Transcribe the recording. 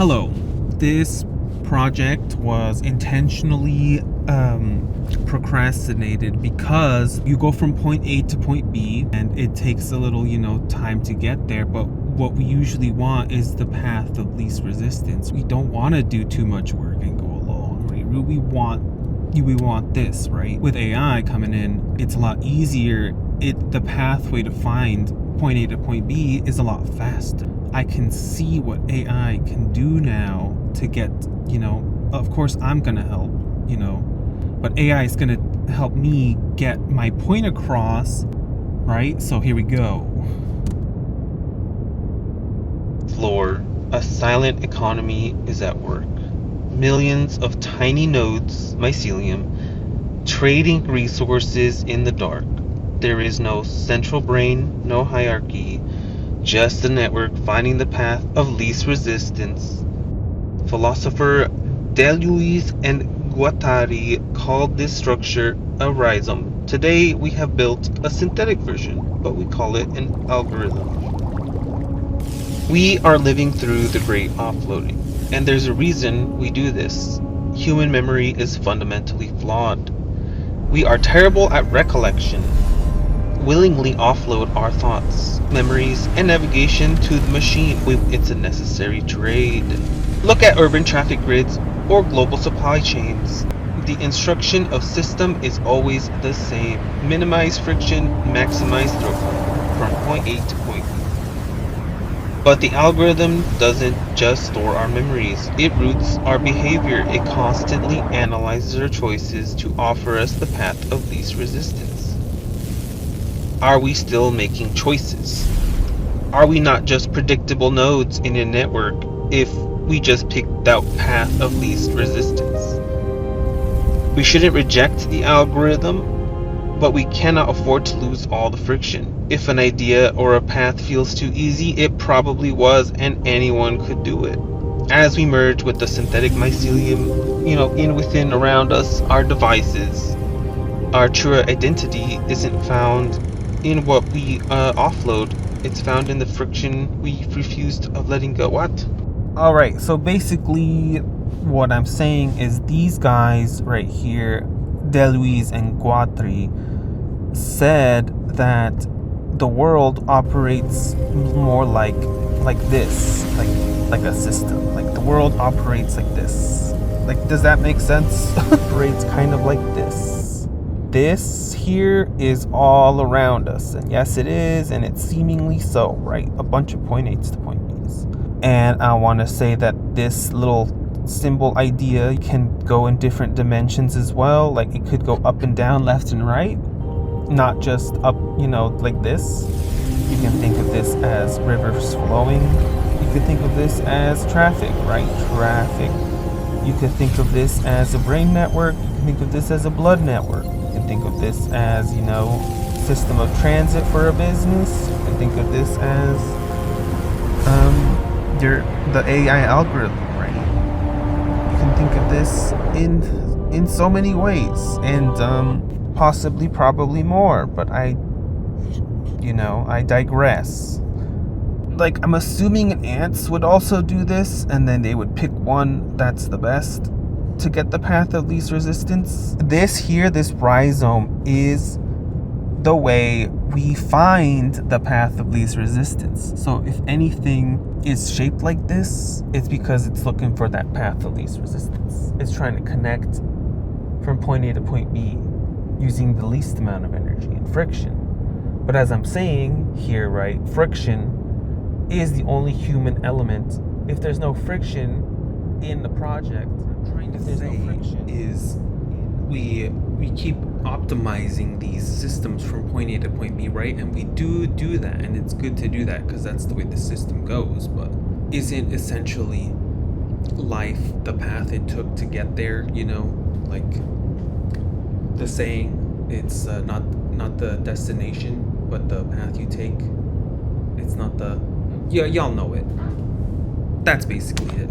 Hello. This project was intentionally procrastinated because you go from point A to point B and it takes a little, time to get there. But what we usually want is the path of least resistance. We don't want to do too much work and go along, right? We want this, right? With AI coming in, it's a lot easier. The pathway to find point A to point B is a lot faster. I can see what AI can do now to get, of course I'm going to help, but AI is going to help me get my point across, right? So here we go. Floor, a silent economy is at work. Millions of tiny nodes, mycelium, trading resources in the dark. There is no central brain, no hierarchy, just the network finding the path of least resistance. Philosopher Deleuze and Guattari called this structure a rhizome. Today we have built a synthetic version, but we call it an algorithm. We are living through the great offloading, and there's a reason we do this. Human memory is fundamentally flawed. We are terrible at recollection. Willingly offload our thoughts, memories, and navigation to the machine. It's a necessary trade. Look at urban traffic grids or global supply chains. The instruction of system is always the same. Minimize friction, maximize throughput from point A to point B. But the algorithm doesn't just store our memories, it roots our behavior. It constantly analyzes our choices to offer us the path of least resistance. Are we still making choices? Are we not just predictable nodes in a network if we just picked out path of least resistance? We shouldn't reject the algorithm, but we cannot afford to lose all the friction. If an idea or a path feels too easy, it probably was, and anyone could do it. As we merge with the synthetic mycelium, in within around us, our devices, our true identity isn't found in what we offload. It's found in the friction we refused of letting go. What? All right. So basically what I'm saying is these guys right here, Deleuze and Guattari, said that the world operates more like this, like a system. Like the world operates like this. Like, does that make sense? Operates kind of like this. This here is all around us, and yes, it is, and it's seemingly so, right? A bunch of point A's to point B's. And I want to say that this little symbol idea can go in different dimensions as well. Like it could go up and down, left and right, not just up, like this. You can think of this as rivers flowing. You could think of this as traffic, right? Traffic. You could think of this as a brain network. You can think of this as a blood network. You can think of this as, system of transit for a business. You can think of this as the AI algorithm, right? You can think of this in so many ways, and possibly probably more, but I digress. Like, I'm assuming ants would also do this, and then they would pick one that's the best to get the path of least resistance. This rhizome is the way we find the path of least resistance. So if anything is shaped like this, it's because it's looking for that path of least resistance. It's trying to connect from point A to point B using the least amount of energy and friction. But as I'm saying here, right, friction is the only human element. If there's no friction in the project, I'm trying to say is we keep optimizing these systems from point A to point B, right? And we do that, and it's good to do that because that's the way the system goes. But isn't essentially life the path it took to get there? Like the saying, it's not the destination, but the path you take. It's not the... Yeah, y'all know it. That's basically it.